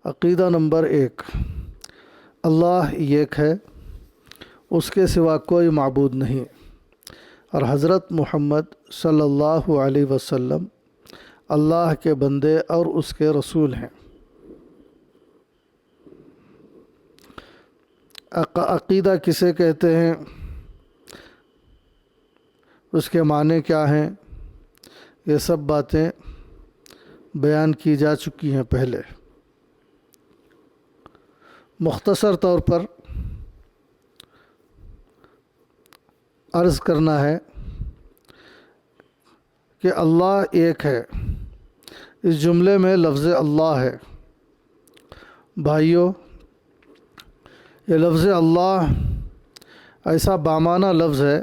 عقیدہ نمبر 1، اللہ ایک ہے، اس کے سوا کوئی معبود نہیں، اور حضرت محمد صلی اللہ علیہ وسلم اللہ کے بندے اور اس کے رسول ہیں۔ عقیدہ کسے کہتے ہیں، اس کے معنی کیا ہیں، یہ سب باتیں بیان کی جا چکی ہیں پہلے۔ مختصر طور پر عرض کرنا ہے کہ اللہ ایک ہے، اس جملے میں لفظ اللہ ہے۔ بھائیو، یہ لفظ اللہ ایسا بامانہ لفظ ہے،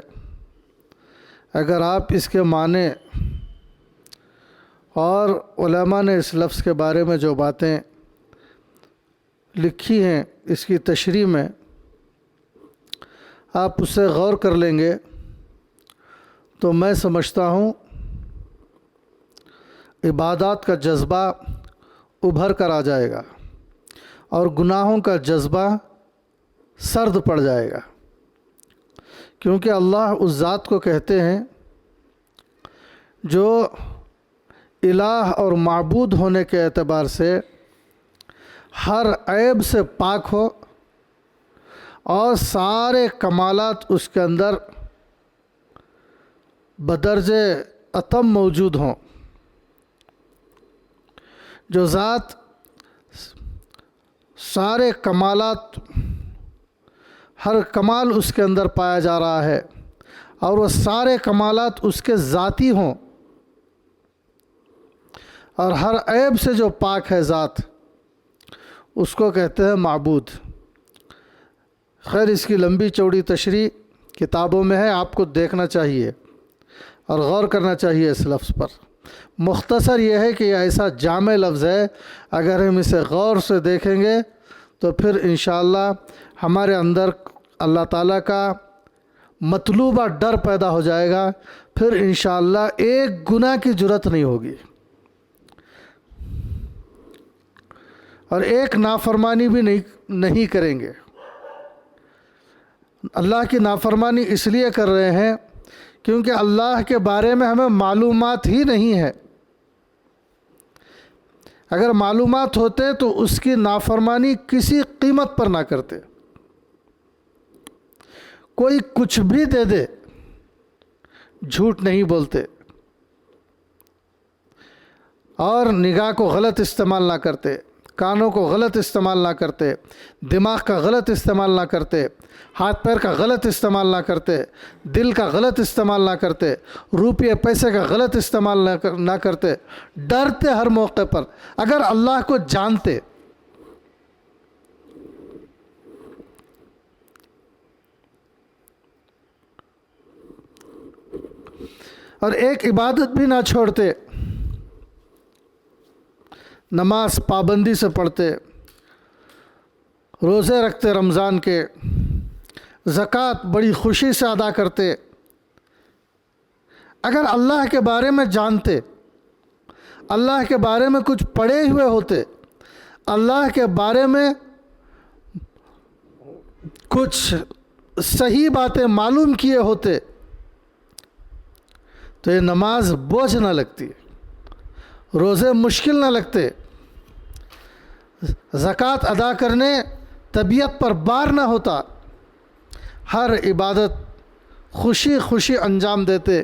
اگر آپ اس کے معنی اور علماء نے اس لفظ کے بارے میں جو باتیں لکھی ہیں اس کی تشریح میں آپ اس سے غور کر لیں گے تو میں سمجھتا ہوں عبادات کا جذبہ ابھر کر آ جائے گا اور گناہوں کا جذبہ سرد پڑ جائے گا، کیونکہ اللہ اس ذات کو کہتے ہیں جو الہ اور معبود ہونے کے اعتبار سے ہر عیب سے پاک ہو اور سارے کمالات اس کے اندر بدرجہ اتم موجود ہوں۔ جو ذات سارے کمالات، ہر کمال اس کے اندر پایا جا رہا ہے اور وہ سارے کمالات اس کے ذاتی ہوں، اور ہر عیب سے جو پاک ہے ذات، اس کو کہتے ہیں معبود۔ خیر، اس کی لمبی چوڑی تشریح کتابوں میں ہے، آپ کو دیکھنا چاہیے اور غور کرنا چاہیے اس لفظ پر۔ مختصر یہ ہے کہ یہ ایسا جامع لفظ ہے، اگر ہم اسے غور سے دیکھیں گے تو پھر انشاءاللہ ہمارے اندر اللہ تعالیٰ کا مطلوبہ ڈر پیدا ہو جائے گا، پھر انشاءاللہ ایک گناہ کی جرات نہیں ہوگی اور ایک نافرمانی بھی نہیں کریں گے۔ اللہ کی نافرمانی اس لیے کر رہے ہیں کیونکہ اللہ کے بارے میں ہمیں معلومات ہی نہیں ہے۔ اگر معلومات ہوتے تو اس کی نافرمانی کسی قیمت پر نہ کرتے۔ کوئی کچھ بھی دے دے، جھوٹ نہیں بولتے اور نگاہ کو غلط استعمال نہ کرتے، کانوں کو غلط استعمال نہ کرتے، دماغ کا غلط استعمال نہ کرتے، ہاتھ پیر کا غلط استعمال نہ کرتے، دل کا غلط استعمال نہ کرتے، روپیے پیسے کا غلط استعمال نہ کرتے، ڈرتے ہر موقع پر۔ اگر اللہ کو جانتے اور ایک عبادت بھی نہ چھوڑتے، نماز پابندی سے پڑھتے، روزے رکھتے رمضان کے، زکوٰۃ بڑی خوشی سے ادا کرتے، اگر اللہ کے بارے میں جانتے، اللہ کے بارے میں کچھ پڑھے ہوئے ہوتے، اللہ کے بارے میں کچھ صحیح باتیں معلوم کیے ہوتے تو یہ نماز بوجھ نہ لگتی، روزے مشکل نہ لگتے، زکوٰۃ ادا کرنے طبیعت پر بار نہ ہوتا، ہر عبادت خوشی خوشی انجام دیتے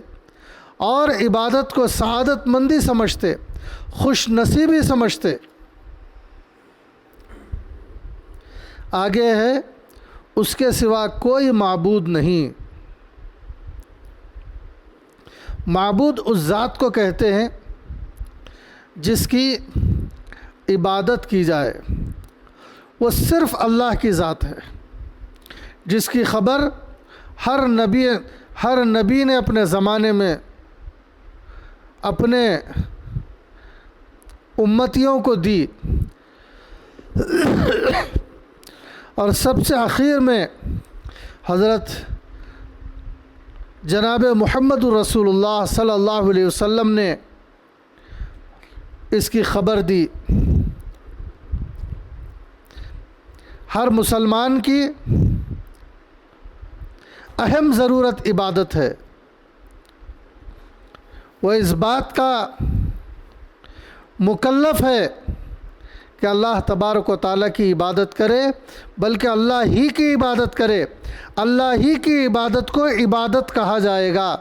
اور عبادت کو سعادت مندی سمجھتے، خوش نصیبی سمجھتے۔ آگے ہے، اس کے سوا کوئی معبود نہیں۔ معبود اس ذات کو کہتے ہیں جس کی عبادت کی جائے، وہ صرف اللہ کی ذات ہے، جس کی خبر ہر نبی نے اپنے زمانے میں اپنے امتیوں کو دی، اور سب سے آخر میں حضرت جناب محمد رسول اللہ صلی اللہ علیہ وسلم نے اس کی خبر دی۔ ہر مسلمان کی اہم ضرورت عبادت ہے. وہ اس بات کا مکلف ہے کہ اللہ تبارک و تعالیٰ کی عبادت کرے، بلکہ اللہ ہی کی عبادت کرے. اللہ ہی کی عبادت کو عبادت کہا جائے گا.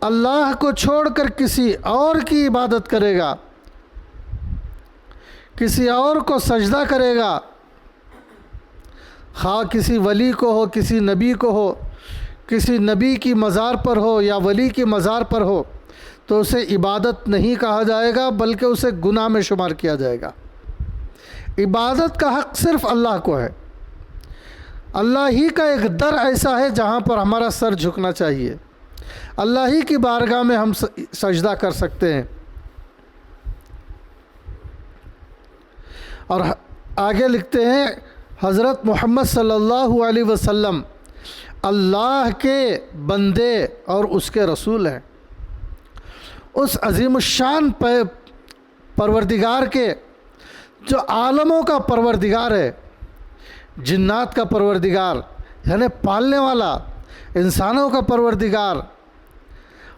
اللہ کو چھوڑ کر کسی اور کی عبادت کرے گا، کسی اور کو سجدہ کرے گا، خواہ کسی ولی کو ہو، کسی نبی کو ہو، کسی نبی کی مزار پر ہو یا ولی کی مزار پر ہو، تو اسے عبادت نہیں کہا جائے گا، بلکہ اسے گناہ میں شمار کیا جائے گا. عبادت کا حق صرف اللہ کو ہے. اللہ ہی کا ایک در ایسا ہے جہاں پر ہمارا سر جھکنا چاہیے. اللہ ہی کی بارگاہ میں ہم سجدہ کر سکتے ہیں. اور آگے لکھتے ہیں حضرت محمد صلی اللہ علیہ وسلم اللہ کے بندے اور اس کے رسول ہیں. اس عظیم الشان پروردگار کے جو عالموں کا پروردگار ہے، جنات کا پروردگار یعنی پالنے والا، انسانوں کا پروردگار،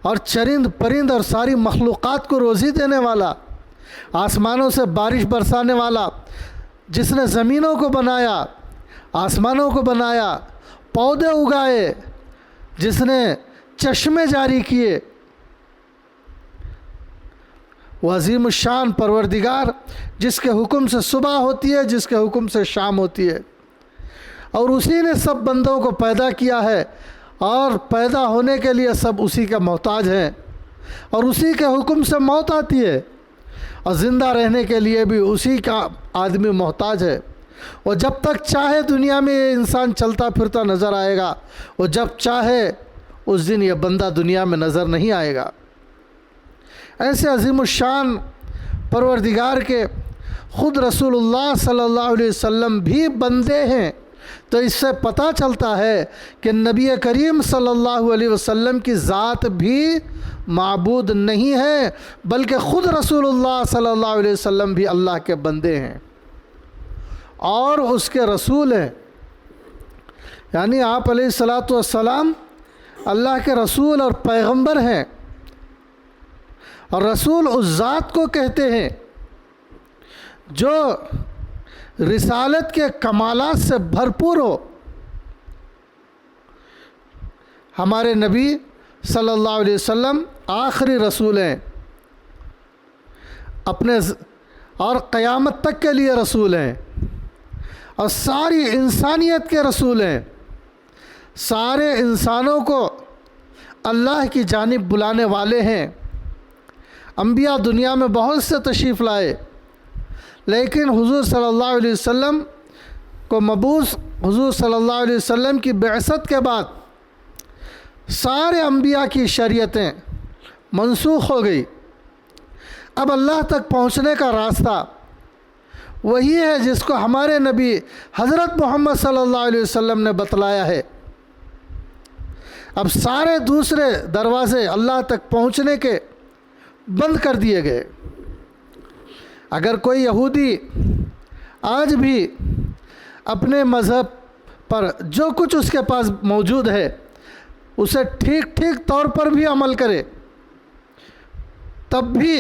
اور چرند پرند اور ساری مخلوقات کو روزی دینے والا، آسمانوں سے بارش برسانے والا، جس نے زمینوں کو بنایا، آسمانوں کو بنایا، پودے اگائے، جس نے چشمے جاری کیے، وہ عظیم الشان پروردگار جس کے حکم سے صبح ہوتی ہے، جس کے حکم سے شام ہوتی ہے، اور اسی نے سب بندوں کو پیدا کیا ہے، اور پیدا ہونے کے لیے سب اسی کا محتاج ہیں، اور اسی کے حکم سے موت آتی ہے، اور زندہ رہنے کے لیے بھی اسی کا آدمی محتاج ہے. وہ جب تک چاہے دنیا میں یہ انسان چلتا پھرتا نظر آئے گا، وہ جب چاہے اس دن یہ بندہ دنیا میں نظر نہیں آئے گا. ایسے عظیم الشان پروردگار کے خود رسول اللہ صلی اللہ علیہ وسلم بھی بندے ہیں. تو اس سے پتہ چلتا ہے کہ نبی کریم صلی اللہ علیہ وسلم کی ذات بھی معبود نہیں ہے، بلکہ خود رسول اللہ صلی اللہ علیہ وسلم بھی اللہ کے بندے ہیں اور اس کے رسول ہیں. یعنی آپ علیہ الصلاۃ والسلام اللہ کے رسول اور پیغمبر ہیں. اور رسول اس ذات کو کہتے ہیں جو رسالت کے کمالات سے بھرپور ہو. ہمارے نبی صلی اللہ علیہ وسلم آخری رسول ہیں اپنے، اور قیامت تک کے لیے رسول ہیں، اور ساری انسانیت کے رسول ہیں. سارے انسانوں کو اللہ کی جانب بلانے والے ہیں. انبیاء دنیا میں بہت سے تشریف لائے، لیکن حضور صلی اللہ علیہ وسلم کو مبعوث، حضور صلی اللہ علیہ وسلم کی بعثت کے بعد سارے انبیاء کی شریعتیں منسوخ ہو گئی. اب اللہ تک پہنچنے کا راستہ وہی ہے جس کو ہمارے نبی حضرت محمد صلی اللہ علیہ وسلم نے بتلایا ہے. اب سارے دوسرے دروازے اللہ تک پہنچنے کے بند کر دیے گئے. اگر کوئی یہودی آج بھی اپنے مذہب پر جو کچھ اس کے پاس موجود ہے اسے ٹھیک طور پر بھی عمل کرے، تب بھی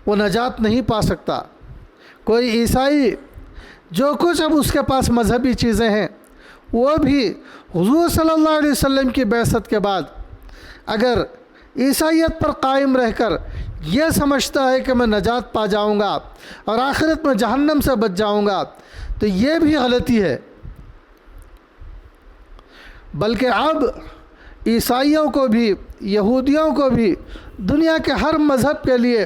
وہ نجات نہیں پا سکتا. کوئی عیسائی جو کچھ اب اس کے پاس مذہبی چیزیں ہیں وہ بھی حضور صلی اللہ علیہ وسلم کی بعثت کے بعد اگر عیسائیت پر قائم رہ کر یہ سمجھتا ہے کہ میں نجات پا جاؤں گا اور آخرت میں جہنم سے بچ جاؤں گا، تو یہ بھی غلطی ہے. بلکہ اب عیسائیوں کو بھی، یہودیوں کو بھی دنیا کے ہر مذہب کے لیے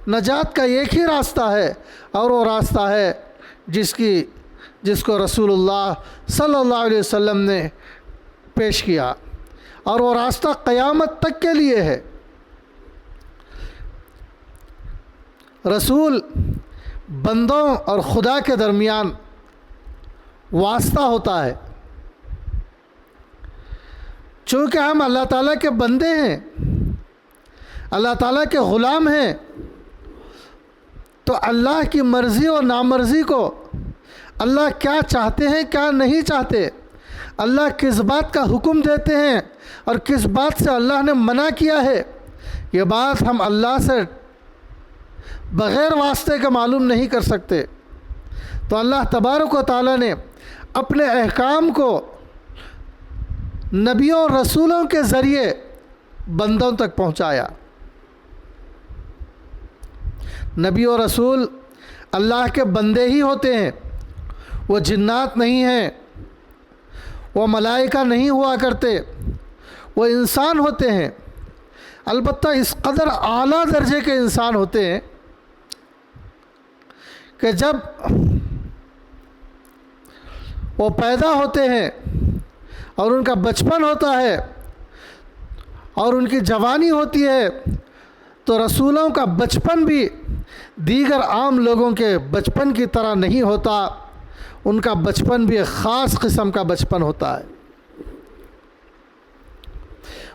نجات کا ایک ہی راستہ ہے، اور وہ راستہ ہے جس کو رسول اللہ صلی اللہ علیہ وسلم نے پیش کیا، اور وہ راستہ قیامت تک کے لیے ہے. رسول بندوں اور خدا کے درمیان واسطہ ہوتا ہے. چونکہ ہم اللہ تعالیٰ کے بندے ہیں، اللہ تعالیٰ کے غلام ہیں، تو اللہ کی مرضی اور نامرضی کو، اللہ کیا چاہتے ہیں کیا نہیں چاہتے، اللہ کس بات کا حکم دیتے ہیں اور کس بات سے اللہ نے منع کیا ہے، یہ بات ہم اللہ سے بغیر واسطے کے معلوم نہیں کر سکتے۔ تو اللہ تبارک و تعالیٰ نے اپنے احکام کو نبیوں اور رسولوں کے ذریعے بندوں تک پہنچایا۔ نبی اور رسول اللہ کے بندے ہی ہوتے ہیں، وہ جنات نہیں ہیں، وہ ملائکہ نہیں ہوا کرتے، وہ انسان ہوتے ہیں، البتہ اس قدر اعلیٰ درجے کے انسان ہوتے ہیں کہ جب وہ پیدا ہوتے ہیں اور ان کا بچپن ہوتا ہے اور ان کی جوانی ہوتی ہے تو رسولوں کا بچپن بھی دیگر عام لوگوں کے بچپن کی طرح نہیں ہوتا، ان کا بچپن بھی ایک خاص قسم کا بچپن ہوتا ہے،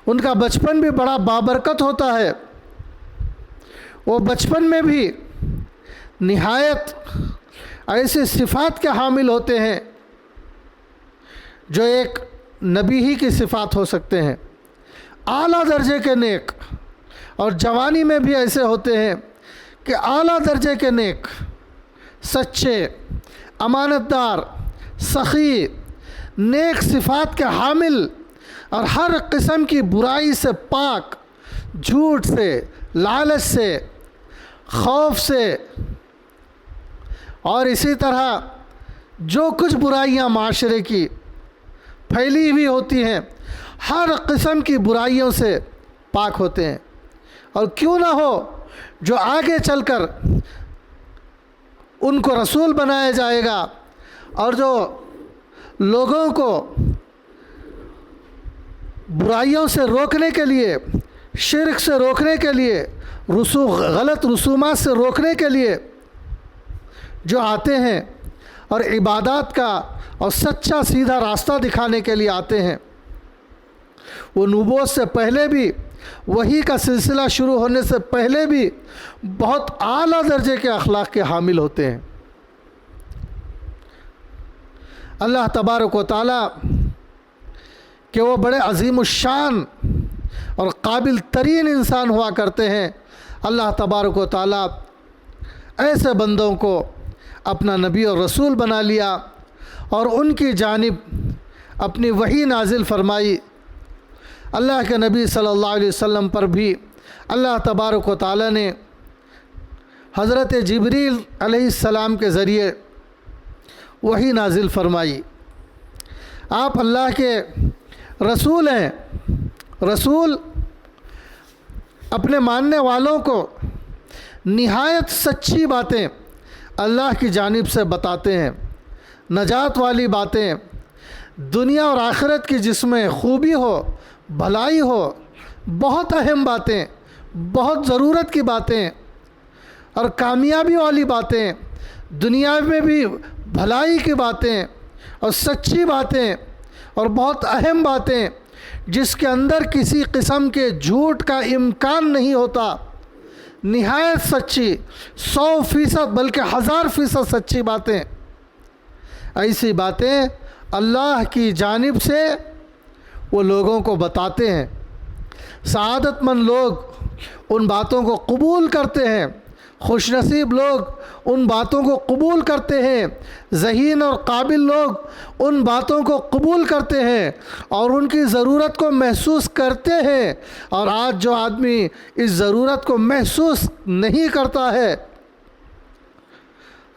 ان کا بچپن بھی بڑا بابرکت ہوتا ہے۔ وہ بچپن میں بھی نہایت ایسی صفات کے حامل ہوتے ہیں جو ایک نبی ہی کی صفات ہو سکتے ہیں، اعلیٰ درجے کے نیک، اور جوانی میں بھی ایسے ہوتے ہیں کہ اعلیٰ درجے کے نیک، سچے، امانت دار، سخی، نیک صفات کے حامل اور ہر قسم کی برائی سے پاک، جھوٹ سے، لالچ سے، خوف سے، اور اسی طرح جو کچھ برائیاں معاشرے کی پھیلی ہوئی ہوتی ہیں، ہر قسم کی برائیوں سے پاک ہوتے ہیں۔ اور کیوں نہ ہو، جو آگے چل کر ان کو رسول بنایا جائے گا اور جو لوگوں کو برائیوں سے روکنے کے لیے، شرک سے روکنے کے لیے، غلط رسومات سے روکنے کے لیے جو آتے ہیں اور عبادات کا اور سچا سیدھا راستہ دکھانے کے لیے آتے ہیں، وہ نبوت سے پہلے بھی، وحی کا سلسلہ شروع ہونے سے پہلے بھی بہت اعلیٰ درجے کے اخلاق کے حامل ہوتے ہیں۔ اللہ تبارک و تعالیٰ کہ وہ بڑے عظیم الشان اور قابل ترین انسان ہوا کرتے ہیں، اللہ تبارک و تعالیٰ ایسے بندوں کو اپنا نبی اور رسول بنا لیا اور ان کی جانب اپنی وحی نازل فرمائی۔ اللہ کے نبی صلی اللہ علیہ وسلم پر بھی اللہ تبارک و تعالیٰ نے حضرت جبریل علیہ السلام کے ذریعے وحی نازل فرمائی۔ آپ اللہ کے رسول ہیں، رسول اپنے ماننے والوں کو نہایت سچی باتیں اللہ کی جانب سے بتاتے ہیں، نجات والی باتیں، دنیا اور آخرت کی جس میں خوبی ہو، بھلائی ہو، بہت اہم باتیں، بہت ضرورت کی باتیں اور کامیابی والی باتیں، دنیا میں بھی بھلائی کی باتیں اور سچی باتیں اور بہت اہم باتیں جس کے اندر کسی قسم کے جھوٹ کا امکان نہیں ہوتا، نہایت سچی، 100% بلکہ 1000% سچی باتیں، ایسی باتیں اللہ کی جانب سے وہ لوگوں کو بتاتے ہیں۔ سعادت مند لوگ ان باتوں کو قبول کرتے ہیں، خوش نصیب لوگ ان باتوں کو قبول کرتے ہیں، ذہین اور قابل لوگ ان باتوں کو قبول کرتے ہیں اور ان کی ضرورت کو محسوس کرتے ہیں۔ اور آج جو آدمی اس ضرورت کو محسوس نہیں کرتا ہے،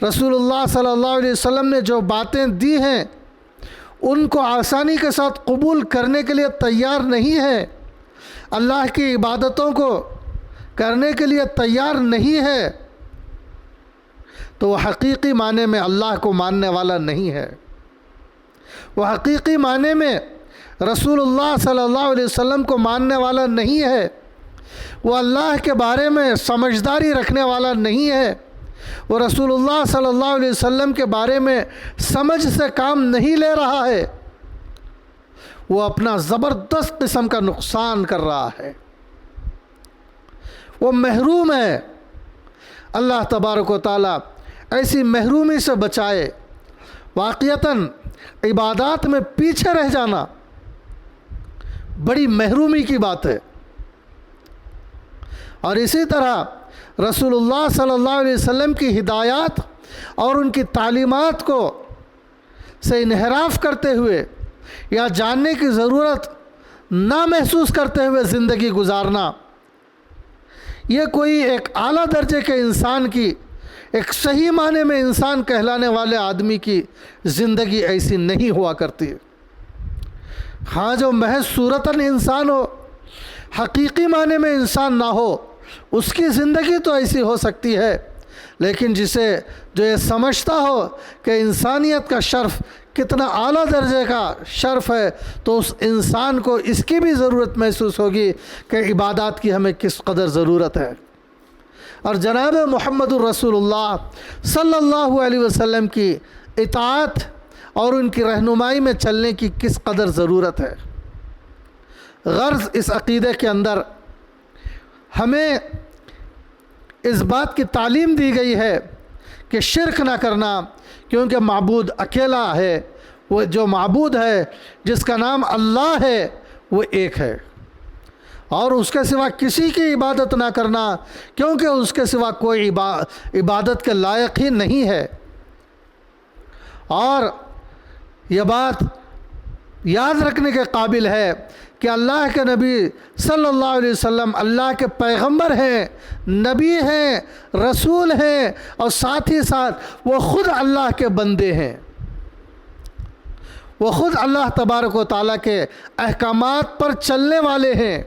رسول اللہ صلی اللہ علیہ وسلم نے جو باتیں دی ہیں ان کو آسانی کے ساتھ قبول کرنے کے لیے تیار نہیں ہے، اللہ کی عبادتوں کو کرنے کے لیے تیار نہیں ہے، تو وہ حقیقی معنی میں اللہ کو ماننے والا نہیں ہے، وہ حقیقی معنی میں رسول اللہ صلی اللہ علیہ وسلم کو ماننے والا نہیں ہے، وہ اللہ کے بارے میں سمجھداری رکھنے والا نہیں ہے، وہ رسول اللہ صلی اللہ علیہ وسلم کے بارے میں سمجھ سے کام نہیں لے رہا ہے، وہ اپنا زبردست قسم کا نقصان کر رہا ہے، وہ محروم ہے اللہ تبارک و تعالی ایسی محرومی سے بچائے۔ واقعتاً عبادات میں پیچھے رہ جانا بڑی محرومی کی بات ہے۔ اور اسی طرح رسول اللہ صلی اللہ علیہ وسلم کی ہدایات اور ان کی تعلیمات کو سے انحراف کرتے ہوئے یا جاننے کی ضرورت نہ محسوس کرتے ہوئے زندگی گزارنا، یہ کوئی ایک اعلیٰ درجے کے انسان کی، ایک صحیح معنی میں انسان کہلانے والے آدمی کی زندگی ایسی نہیں ہوا کرتی۔ ہاں، جو محض صورتاً انسان ہو، حقیقی معنی میں انسان نہ ہو، اس کی زندگی تو ایسی ہو سکتی ہے، لیکن جو یہ سمجھتا ہو کہ انسانیت کا شرف کتنا اعلیٰ درجے کا شرف ہے، تو اس انسان کو اس کی بھی ضرورت محسوس ہوگی کہ عبادات کی ہمیں کس قدر ضرورت ہے، اور جناب محمد الرسول اللہ صلی اللہ علیہ وسلم کی اطاعت اور ان کی رہنمائی میں چلنے کی کس قدر ضرورت ہے۔ غرض اس عقیدے کے اندر ہمیں اس بات کی تعلیم دی گئی ہے کہ شرک نہ کرنا، کیونکہ معبود اکیلا ہے، وہ جو معبود ہے جس کا نام اللہ ہے وہ ایک ہے، اور اس کے سوا کسی کی عبادت نہ کرنا، کیونکہ اس کے سوا کوئی عبادت کے لائق ہی نہیں ہے۔ اور یہ بات یاد رکھنے کے قابل ہے کہ اللہ کے نبی صلی اللہ علیہ وسلم اللہ کے پیغمبر ہیں، نبی ہیں، رسول ہیں، اور ساتھ ہی ساتھ وہ خود اللہ کے بندے ہیں۔ وہ خود اللہ تبارک و تعالیٰ کے احکامات پر چلنے والے ہیں،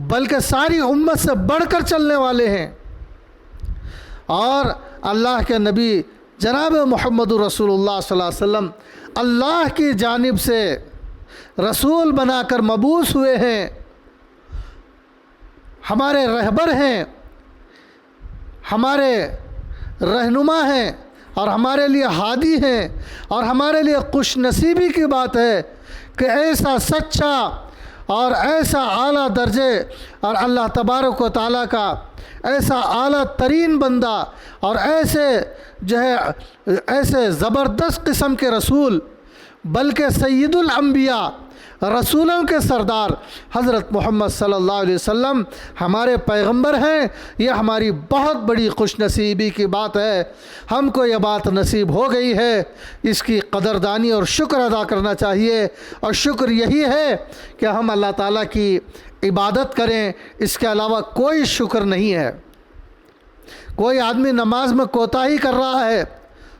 بلکہ ساری امت سے بڑھ کر چلنے والے ہیں۔ اور اللہ کے نبی جناب محمد رسول اللہ صلی اللہ علیہ وسلم اللہ کی جانب سے رسول بنا کر مبعوث ہوئے ہیں، ہمارے رہبر ہیں، ہمارے رہنما ہیں، اور ہمارے لیے ہادی ہیں، اور ہمارے لیے خوش نصیبی کی بات ہے کہ ایسا سچا اور ایسا اعلیٰ درجے اور اللہ تبارک و تعالیٰ کا ایسا اعلیٰ ترین بندہ اور ایسے زبردست قسم کے رسول، بلکہ سید الانبیاء، رسولوں کے سردار حضرت محمد صلی اللہ علیہ وسلم ہمارے پیغمبر ہیں۔ یہ ہماری بہت بڑی خوش نصیبی کی بات ہے، ہم کو یہ بات نصیب ہو گئی ہے، اس کی قدردانی اور شکر ادا کرنا چاہیے، اور شکر یہی ہے کہ ہم اللہ تعالیٰ کی عبادت کریں، اس کے علاوہ کوئی شکر نہیں ہے۔ کوئی آدمی نماز میں کوتاہی کر رہا ہے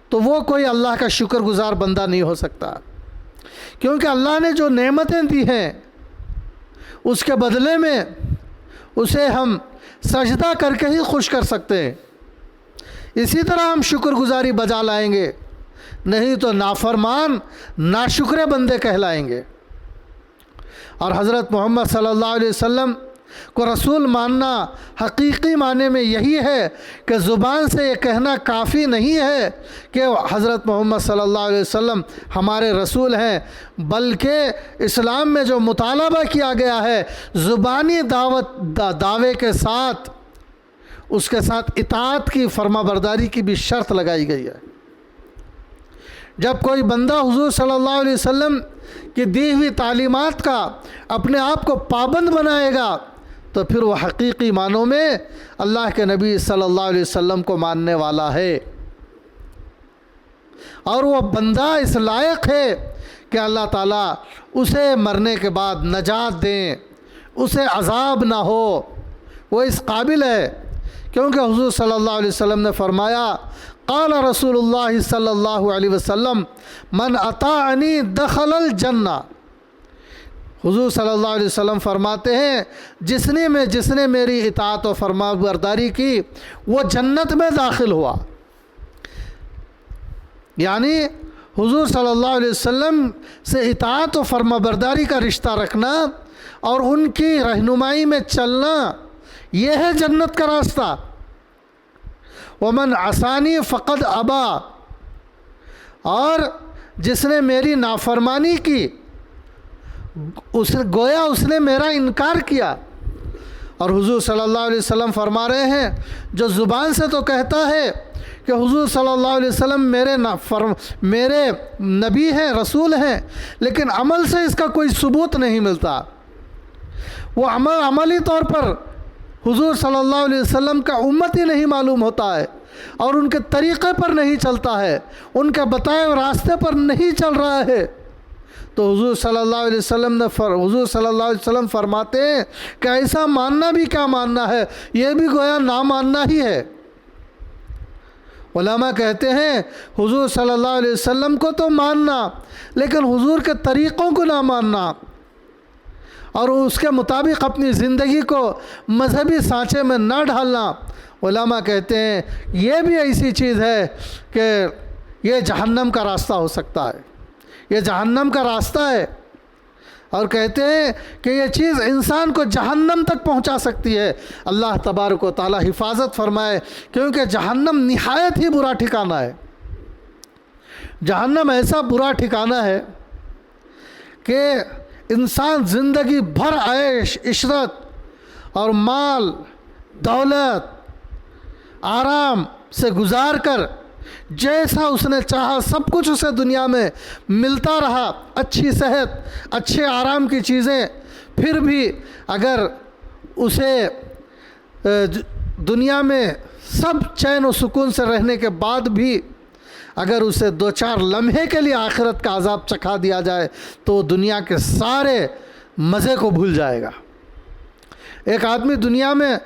تو وہ کوئی اللہ کا شکر گزار بندہ نہیں ہو سکتا، کیونکہ اللہ نے جو نعمتیں دی ہیں اس کے بدلے میں اسے ہم سجدہ کر کے ہی خوش کر سکتے ہیں۔ اسی طرح ہم شکر گزاری بجا لائیں گے، نہیں تو نافرمان ناشکرے بندے کہلائیں گے۔ اور حضرت محمد صلی اللہ علیہ وسلم کو رسول ماننا حقیقی معنی میں یہی ہے کہ زبان سے یہ کہنا کافی نہیں ہے کہ حضرت محمد صلی اللہ علیہ وسلم ہمارے رسول ہیں، بلکہ اسلام میں جو مطالبہ کیا گیا ہے زبانی دعوے کے ساتھ، اس کے ساتھ اطاعت کی، فرما برداری کی بھی شرط لگائی گئی ہے۔ جب کوئی بندہ حضور صلی اللہ علیہ وسلم کی دی ہوئی تعلیمات کا اپنے آپ کو پابند بنائے گا تو پھر وہ حقیقی معنوں میں اللہ کے نبی صلی اللہ علیہ وسلم کو ماننے والا ہے، اور وہ بندہ اس لائق ہے کہ اللہ تعالیٰ اسے مرنے کے بعد نجات دیں، اسے عذاب نہ ہو، وہ اس قابل ہے، کیونکہ حضور صلی اللہ علیہ وسلم نے فرمایا، قال رسول اللہ صلی اللہ علیہ وسلم من اطاعنی دخل الجنہ۔ حضور صلی اللہ علیہ وسلم فرماتے ہیں جس نے میری اطاعت و فرما برداری کی وہ جنت میں داخل ہوا۔ یعنی حضور صلی اللہ علیہ وسلم سے اطاعت و فرما برداری کا رشتہ رکھنا اور ان کی رہنمائی میں چلنا، یہ ہے جنت کا راستہ۔ ومن عصانی فقد ابا، اور جس نے میری نافرمانی کی گویا اس نے میرا انکار کیا۔ اور حضور صلی اللہ علیہ وسلم فرما رہے ہیں جو زبان سے تو کہتا ہے کہ حضور صلی اللہ علیہ وسلم میرے نبی ہیں، رسول ہیں، لیکن عمل سے اس کا کوئی ثبوت نہیں ملتا، وہ عملی طور پر حضور صلی اللہ علیہ وسلم کا امت ہی نہیں معلوم ہوتا ہے اور ان کے طریقے پر نہیں چلتا ہے، ان کے بتائے ہوئے راستے پر نہیں چل رہا ہے، تو حضور صلی اللہ علیہ وسلم فرماتے ہیں کہ ایسا ماننا بھی کیا ماننا ہے، یہ بھی گویا نہ ماننا ہی ہے۔ علماء کہتے ہیں حضور صلی اللہ علیہ وسلم کو تو ماننا، لیکن حضور کے طریقوں کو نہ ماننا اور اس کے مطابق اپنی زندگی کو مذہبی سانچے میں نہ ڈھالنا، علماء کہتے ہیں یہ بھی ایسی چیز ہے کہ یہ جہنم کا راستہ ہو سکتا ہے، یہ جہنم کا راستہ ہے، اور کہتے ہیں کہ یہ چیز انسان کو جہنم تک پہنچا سکتی ہے۔ اللہ تبارک و تعالی حفاظت فرمائے، کیونکہ جہنم نہایت ہی برا ٹھکانہ ہے۔ جہنم ایسا برا ٹھکانہ ہے کہ انسان زندگی بھر عیش عشرت اور مال دولت آرام سے گزار کر جیسا اس نے چاہا سب کچھ اسے دنیا میں ملتا رہا، اچھی صحت، اچھے آرام کی چیزیں، پھر بھی اگر اسے دنیا میں سب چین و سکون سے رہنے کے بعد بھی اگر اسے 2-4 لمحے کے لیے آخرت کا عذاب چکھا دیا جائے تو وہ دنیا کے سارے مزے کو بھول جائے گا۔ ایک آدمی دنیا میں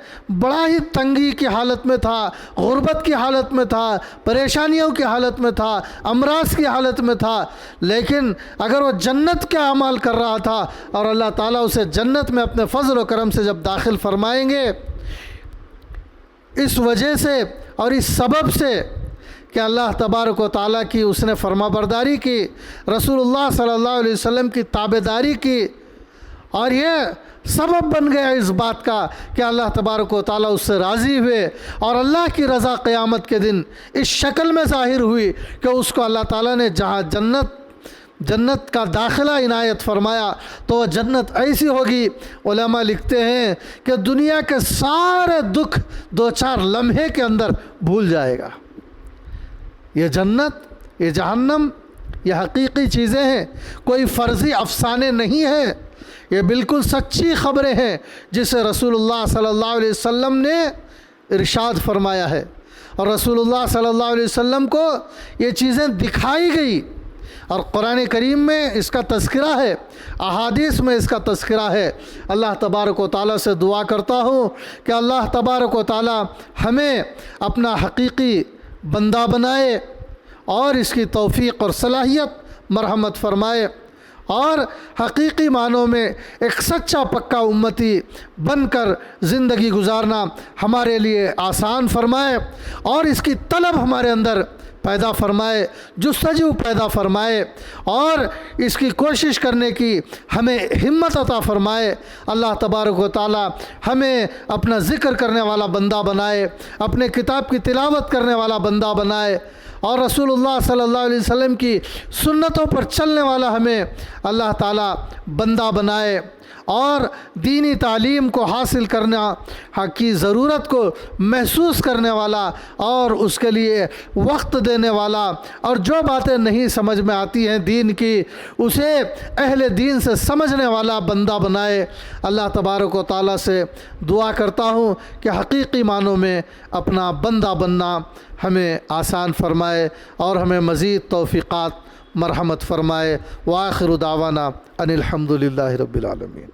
بڑا ہی تنگی کی حالت میں تھا، غربت کی حالت میں تھا، پریشانیوں کی حالت میں تھا، امراض کی حالت میں تھا، لیکن اگر وہ جنت کے اعمال کر رہا تھا اور اللہ تعالیٰ اسے جنت میں اپنے فضل و کرم سے جب داخل فرمائیں گے، اس وجہ سے اور اس سبب سے کہ اللہ تبارک و تعالیٰ کی اس نے فرما برداری کی، رسول اللہ صلی اللہ علیہ وسلم کی تابعداری کی، اور یہ سبب بن گیا اس بات کا کہ اللہ تبارک و تعالیٰ اس سے راضی ہوئے، اور اللہ کی رضا قیامت کے دن اس شکل میں ظاہر ہوئی کہ اس کو اللہ تعالیٰ نے جہاں جنت کا داخلہ عنایت فرمایا تو وہ جنت ایسی ہوگی، علماء لکھتے ہیں کہ دنیا کے سارے دکھ 2-4 لمحے کے اندر بھول جائے گا۔ یہ جنت، یہ جہنم، یہ حقیقی چیزیں ہیں، کوئی فرضی افسانے نہیں ہیں، یہ بالکل سچی خبریں ہیں جسے رسول اللہ صلی اللہ علیہ وسلم نے ارشاد فرمایا ہے، اور رسول اللہ صلی اللہ علیہ وسلم کو یہ چیزیں دکھائی گئی، اور قرآن کریم میں اس کا تذکرہ ہے، احادیث میں اس کا تذکرہ ہے۔ اللہ تبارک و تعالیٰ سے دعا کرتا ہوں کہ اللہ تبارک و تعالیٰ ہمیں اپنا حقیقی بندہ بنائے اور اس کی توفیق اور صلاحیت مرحمت فرمائے، اور حقیقی معنوں میں ایک سچا پکا امتی بن کر زندگی گزارنا ہمارے لیے آسان فرمائے، اور اس کی طلب ہمارے اندر پیدا فرمائے، جستجو پیدا فرمائے، اور اس کی کوشش کرنے کی ہمیں ہمت عطا فرمائے۔ اللہ تبارک و تعالی ہمیں اپنا ذکر کرنے والا بندہ بنائے، اپنے کتاب کی تلاوت کرنے والا بندہ بنائے، اور رسول اللہ صلی اللہ علیہ وسلم کی سنتوں پر چلنے والا ہمیں اللہ تعالیٰ بندہ بنائے، اور دینی تعلیم کو حاصل کرنا کی ضرورت کو محسوس کرنے والا اور اس کے لیے وقت دینے والا، اور جو باتیں نہیں سمجھ میں آتی ہیں دین کی اسے اہل دین سے سمجھنے والا بندہ بنائے۔ اللہ تبارک و تعالیٰ سے دعا کرتا ہوں کہ حقیقی معنوں میں اپنا بندہ بننا ہمیں آسان فرمائے اور ہمیں مزید توفیقات مرحمت فرمائے۔ وآخر دعوانا ان الحمد للہ رب العالمین۔